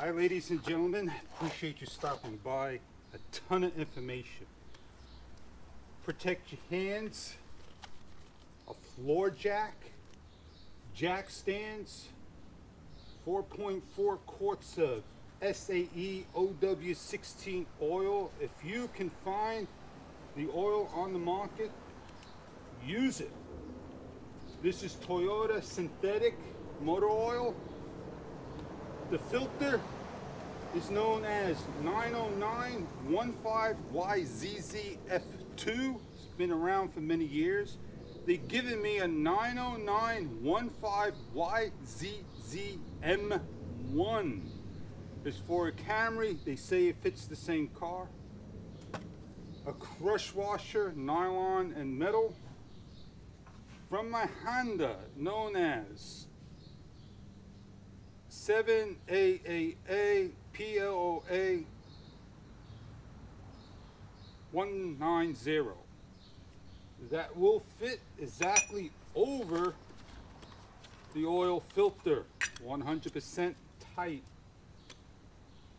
Hi ladies and gentlemen, appreciate you stopping by. A ton of information. Protect your hands, a floor jack, jack stands, 4.4 quarts of SAE OW16 oil. If you can find the oil on the market, use it. This is Toyota synthetic motor oil. The filter is known as 90915YZZF2. It's been around for many years. They've given me a 90915YZZM1. It's for a Camry. They say it fits the same car. A crush washer, nylon and metal. From my Honda, known as 7AAA PLOA 190. That will fit exactly over the oil filter, 100% tight.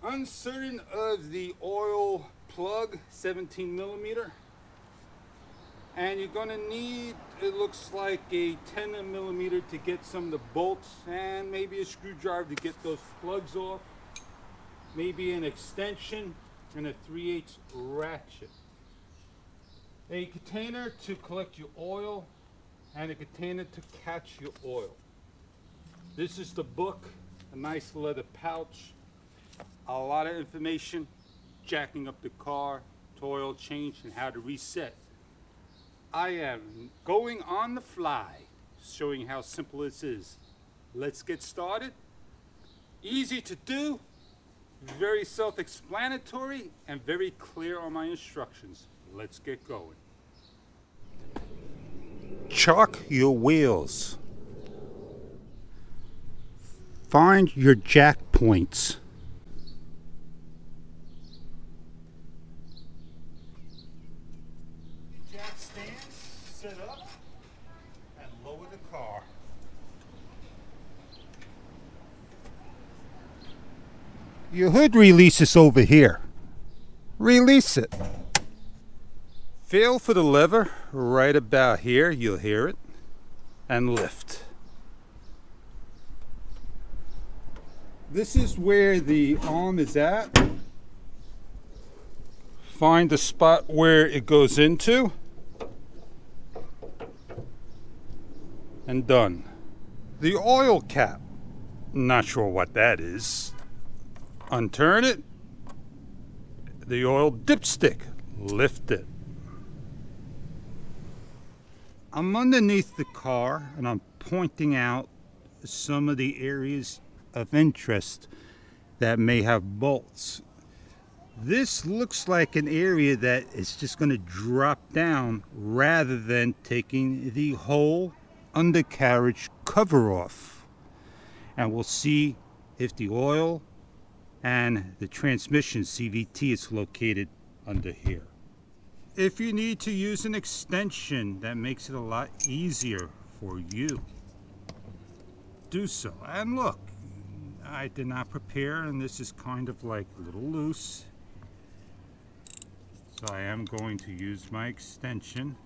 Uncertain of the oil plug, 17 millimeter. And you're gonna need, it looks like a 10 millimeter to get some of the bolts, and maybe a screwdriver to get those plugs off. Maybe an extension and a 3/8 ratchet. A container to collect your oil and a container to catch your oil. This is the book, a nice leather pouch, a lot of information, jacking up the car, to oil change, and how to reset. I am going on the fly, showing how simple this is. Let's get started. Easy to do, very self-explanatory, and very clear on my instructions. Let's get going. Chalk your wheels. Find your jack points. Jack stands set up and lower the car. Your hood release is over here. Release it. Feel for the lever right about here, you'll hear it, and lift. This is where the arm is at. Find the spot where it goes into, and done. The oil cap, not sure what that is. Unturn it. The oil dipstick, lift it. I'm underneath the car and I'm pointing out some of the areas of interest that may have bolts. This looks like an area that is just going to drop down rather than taking the whole undercarriage cover off. And we'll see if the oil and the transmission CVT is located under here. If you need to use an extension that makes it a lot easier for you, do so. And look, I did not prepare, and this is kind of like a little loose. So I am going to use my extension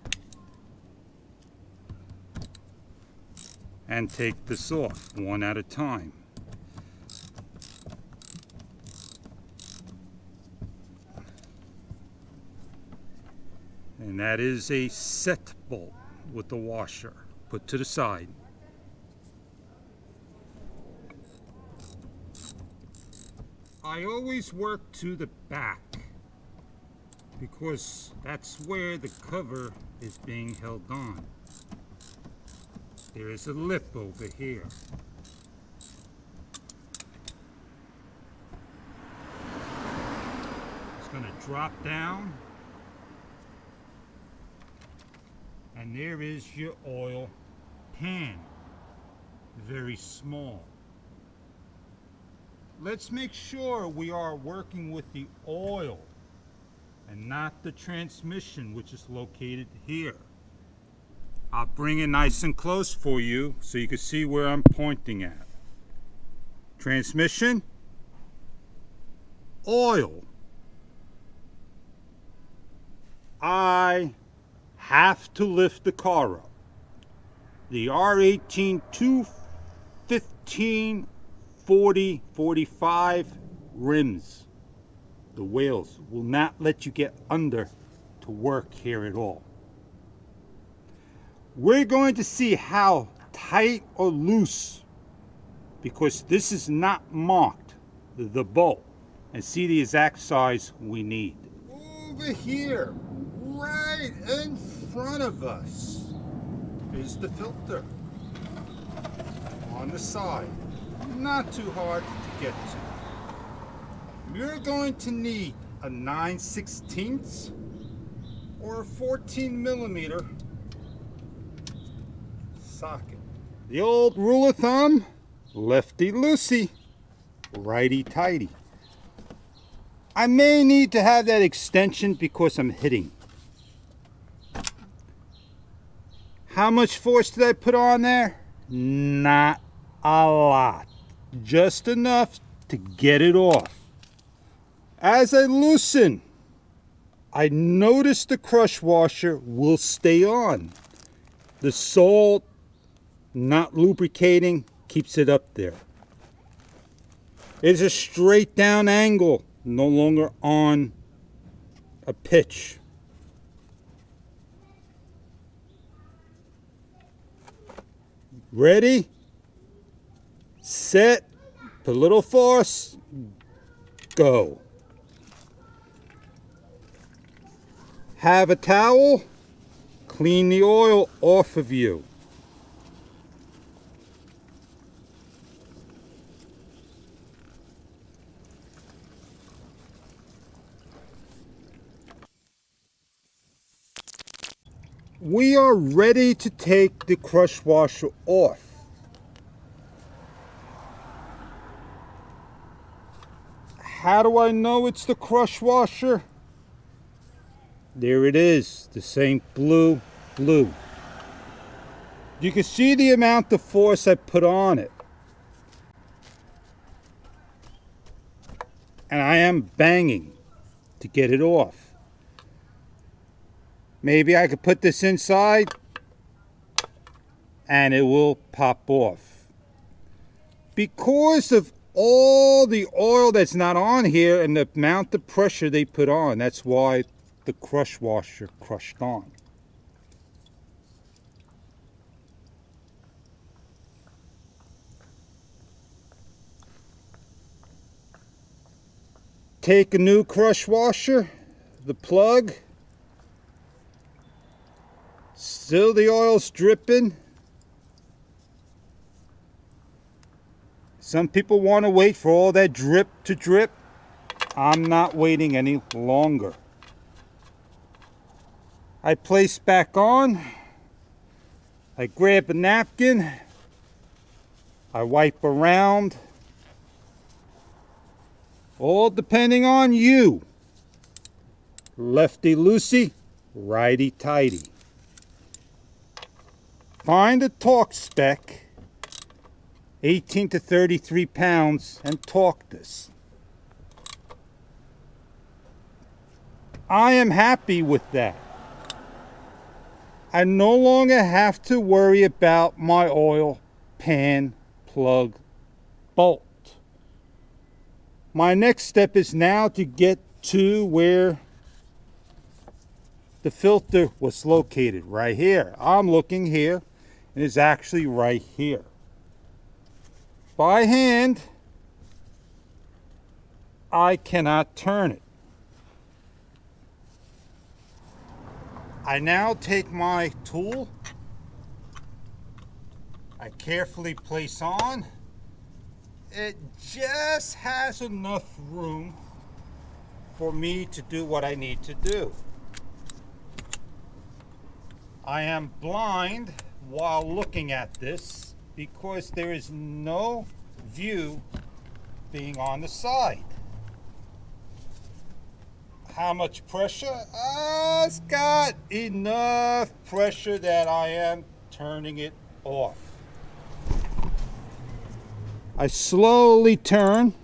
and take this off one at a time. And that is a set bolt with the washer. Put to the side. I always work to the back because that's where the cover is being held on. There is a lip over here. It's going to drop down. And there is your oil pan, very small. Let's make sure we are working with the oil and not the transmission, which is located here. I'll bring it nice and close for you so you can see where I'm pointing at. Transmission, oil, I have to lift the car up. The R18 215 40 45 rims, the wheels will not let you get under to work here at all. We're going to see how tight or loose, because this is not marked, the bolt, and see the exact size we need. Over here, right in front of us, is the filter. On the side, not too hard to get to. You're going to need a 9/16 or a 14mm socket. The old rule of thumb, lefty loosey, righty tighty. I may need to have that extension because I'm hitting. How much force did I put on there? Not a lot. Just enough to get it off. As I loosen, I notice the crush washer will stay on. The salt, not lubricating, keeps it up there. It's a straight down angle, no longer on a pitch. Ready, set, put a little force, go. Have a towel, clean the oil off of you. We are ready to take the crush washer off. How do I know it's the crush washer? There it is, the same blue. You can see the amount of force I put on it. And I am banging to get it off. Maybe I could put this inside and it will pop off. Because of all the oil that's not on here and the amount of pressure they put on, that's why the crush washer crushed on. Take a new crush washer, the plug, still the oil's dripping. Some people want to wait for all that drip to drip. I'm not waiting any longer. I place back on. I grab a napkin. I wipe around. All depending on you. Lefty loosey, righty tighty. Find a torque spec, 18 to 33 pounds, and torque this. I am happy with that. I no longer have to worry about my oil pan plug bolt. My next step is now to get to where the filter was located, right here. I'm looking here, and it's actually right here. By hand, I cannot turn it. I now take my tool, I carefully place on. It just has enough room for me to do what I need to do. I am blind while looking at this because there is no view being on the side. How much pressure? It's got enough pressure that I am turning it off. I slowly turn.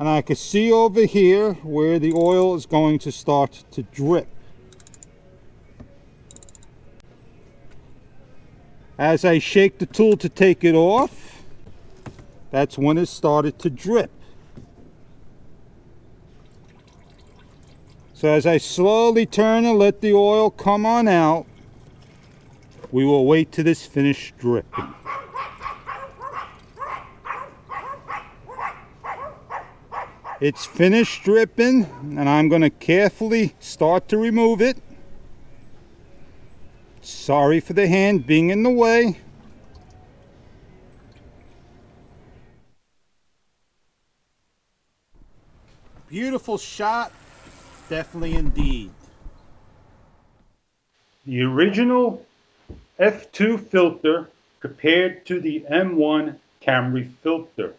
And I can see over here where the oil is going to start to drip. As I shake the tool to take it off, that's when it started to drip. So as I slowly turn and let the oil come on out, we will wait till this finished dripping. It's finished dripping, and I'm going to carefully start to remove it. Sorry for the hand being in the way. Beautiful shot, definitely indeed. The original F2 filter compared to the M1 Camry filter.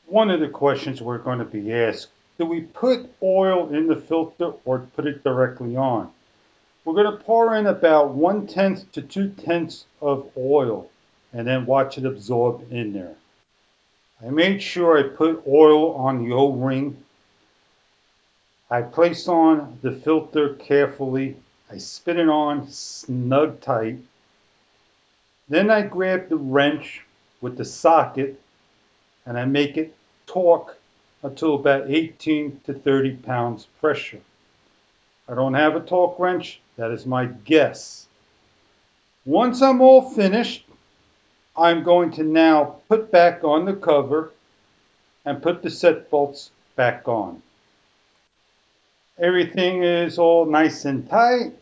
One of the questions we're going to be asked, do we put oil in the filter or put it directly on? We're going to pour in about 1/10 to 2/10 of oil and then watch it absorb in there. I made sure I put oil on the O-ring. I placed on the filter carefully. I spin it on snug tight. Then I grab the wrench with the socket and I make it torque until about 18 to 30 pounds pressure. I don't have a torque wrench, that is my guess. Once I'm all finished, I'm going to now put back on the cover and put the set bolts back on. Everything is all nice and tight,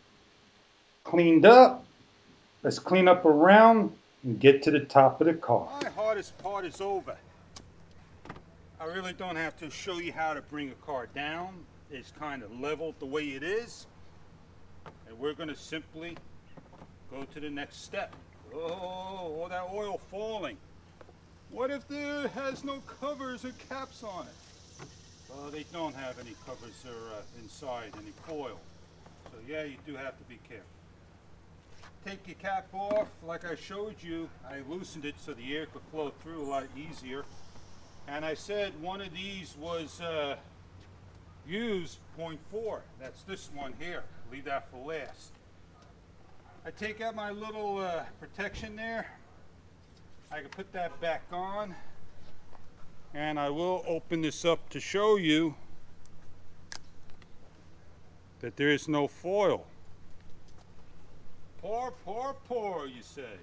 cleaned up. Let's clean up around and get to the top of the car. My hardest part is over. I really don't have to show you how to bring a car down. It's kind of leveled the way it is. And we're going to simply go to the next step. Oh, all that oil falling. What if there has no covers or caps on it? Well, they don't have any covers or inside any foil. So yeah, you do have to be careful. Take your cap off. Like I showed you, I loosened it so the air could flow through a lot easier. And I said one of these was used 0.4. That's this one here. Leave that for last. I take out my little protection there. I can put that back on. And I will open this up to show you that there is no foil. Pour, pour, pour, you say.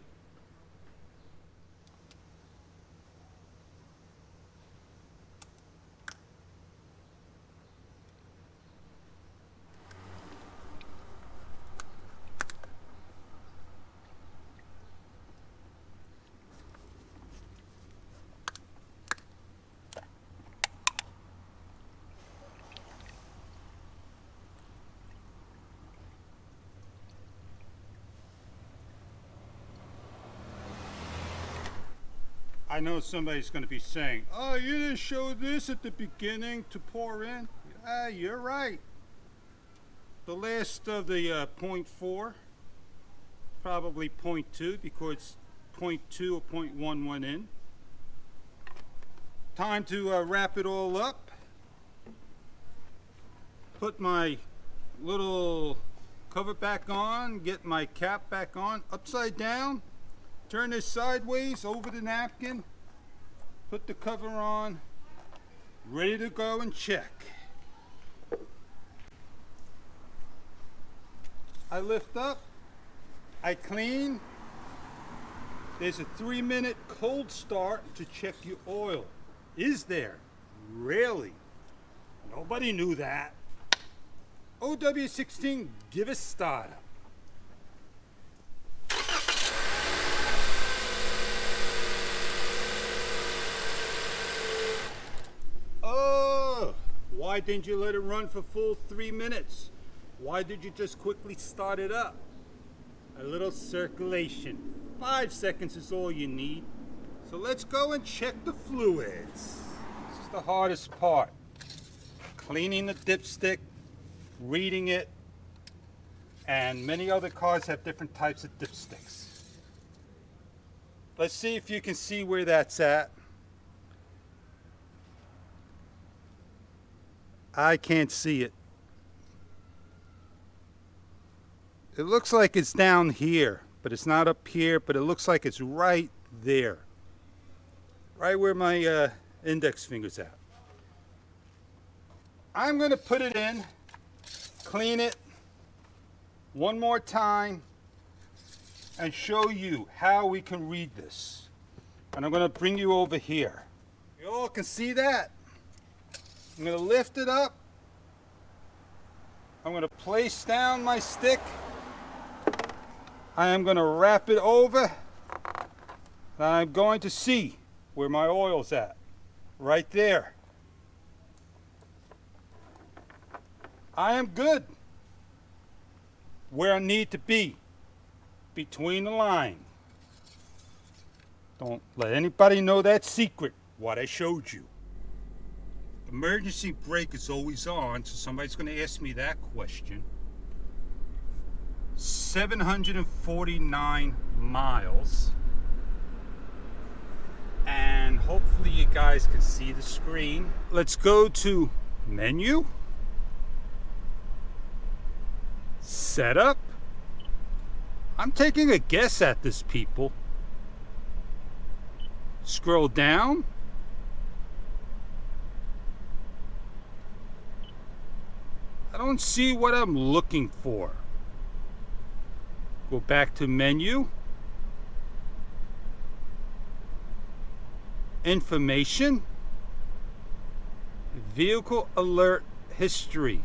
I know somebody's going to be saying, oh, you didn't show this at the beginning to pour in. Ah, you're right. The last of the 0.4, probably 0.2 because 0.2 or 0.1 went in. Time to wrap it all up. Put my little cover back on, get my cap back on, upside down. Turn this sideways over the napkin, put the cover on, ready to go and check. I lift up, I clean. There's a 3-minute cold start to check your oil. Is there? Really? Nobody knew that. OW16, give a startup. Why didn't you let it run for full 3 minutes? Why did you just quickly start it up? A little circulation. 5 seconds is all you need. So let's go and check the fluids. This is the hardest part. Cleaning the dipstick, reading it, and many other cars have different types of dipsticks. Let's see if you can see where that's at. I can't see it. It looks like it's down here, but it's not up here, but it looks like it's right there. Right where my index finger's at. I'm going to put it in, clean it one more time, and show you how we can read this. And I'm going to bring you over here. You all can see that. I'm going to lift it up. I'm going to place down my stick. I am going to wrap it over. And I'm going to see where my oil's at. Right there. I am good where I need to be, between the line. Don't let anybody know that secret, what I showed you. Emergency brake is always on, so somebody's going to ask me that question. 749 miles. And hopefully you guys can see the screen. Let's go to menu. Setup. I'm taking a guess at this, people. Scroll down. I don't see what I'm looking for. Go back to menu. Information. Vehicle alert history.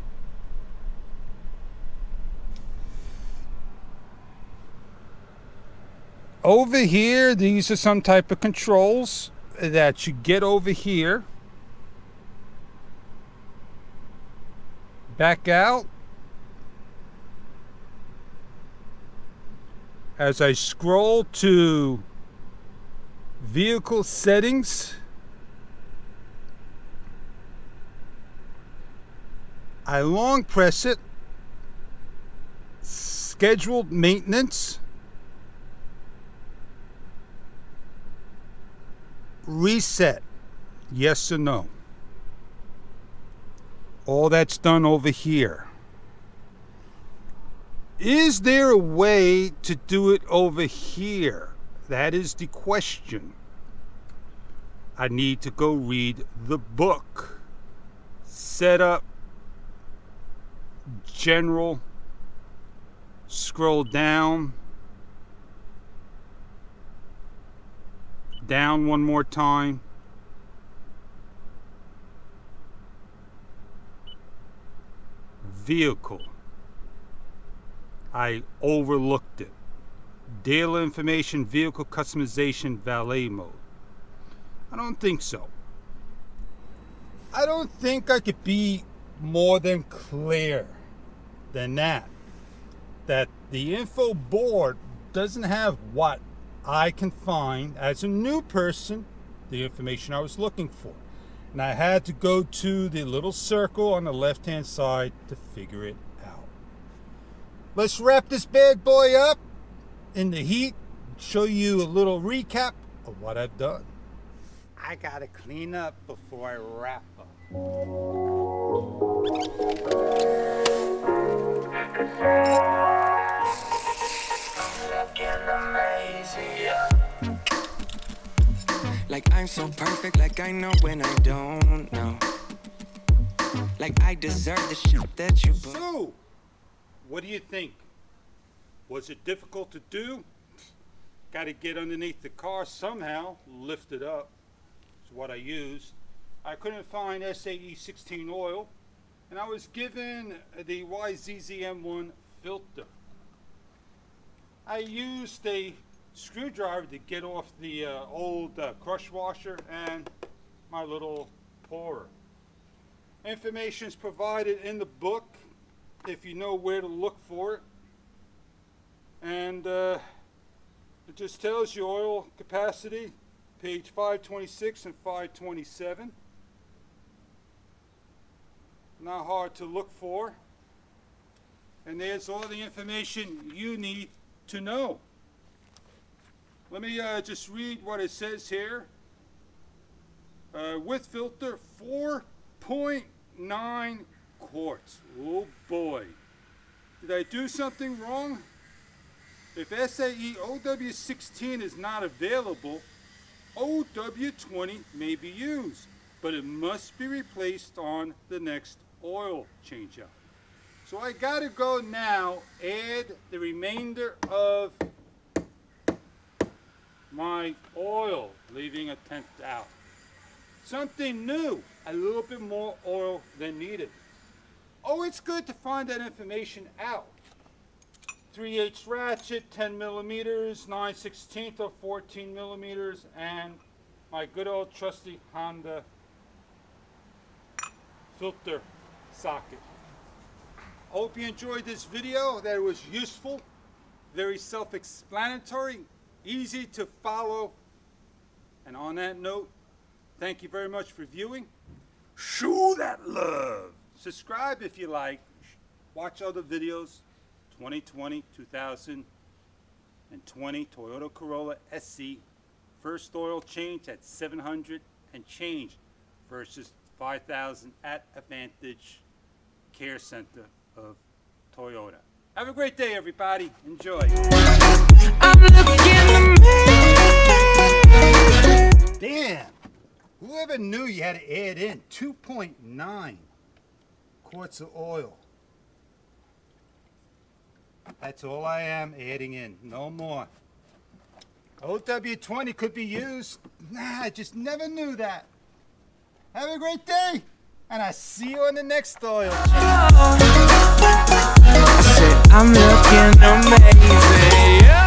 Over here, these are some type of controls that you get over here. Back out. As I scroll to vehicle settings, I long press it. Scheduled maintenance. Reset, yes or no. All that's done over here. Is there a way to do it over here? That is the question. I need to go read the book. Setup, general, scroll down. Down one more time. Vehicle. I overlooked it. Dealer information, vehicle customization, valet mode. I don't think so. I don't think I could be more than clear than that. That the info board doesn't have what I can find as a new person, the information I was looking for. And I had to go to the little circle on the left hand side to figure it out. Let's wrap this bad boy up in the heat, show you a little recap of what I've done. I gotta clean up before I wrap up. Like I'm so perfect, like I know when I don't know. Like I deserve the shit that you put. So, what do you think? Was it difficult to do? Got to get underneath the car somehow, lift it up. That's what I used. I couldn't find SAE 16 oil, and I was given the YZZM1 filter. I used a screwdriver to get off the old crush washer and my little pourer. Information is provided in the book if you know where to look for it. And it just tells you oil capacity, page 526 and 527. Not hard to look for. And there's all the information you need to know. Let me just read what it says here. With filter 4.0 2.9 quarts. Oh boy. Did I do something wrong? If SAE OW16 is not available, OW20 may be used, but it must be replaced on the next oil changeout. So I gotta go now, add the remainder of my oil, leaving a tenth out. Something new, a little bit more oil than needed. Oh, it's good to find that information out. 3/8 ratchet, 10 millimeters, 9/16 or 14 millimeters, and my good old trusty Honda filter socket. Hope you enjoyed this video, that it was useful, very self-explanatory, easy to follow. And on that note, thank you very much for viewing. Show that love. Subscribe if you like. Watch other videos. 2020, 2020 Toyota Corolla SC. First oil change at 700 and change versus 5,000 at Advantage Care Center of Toyota. Have a great day, everybody. Enjoy. Damn. Whoever knew you had to add in 2.9 quarts of oil. That's all I am adding in, no more. OW20 could be used. Nah, I just never knew that. Have a great day, and I'll see you on the next oil change. I'm looking amazing.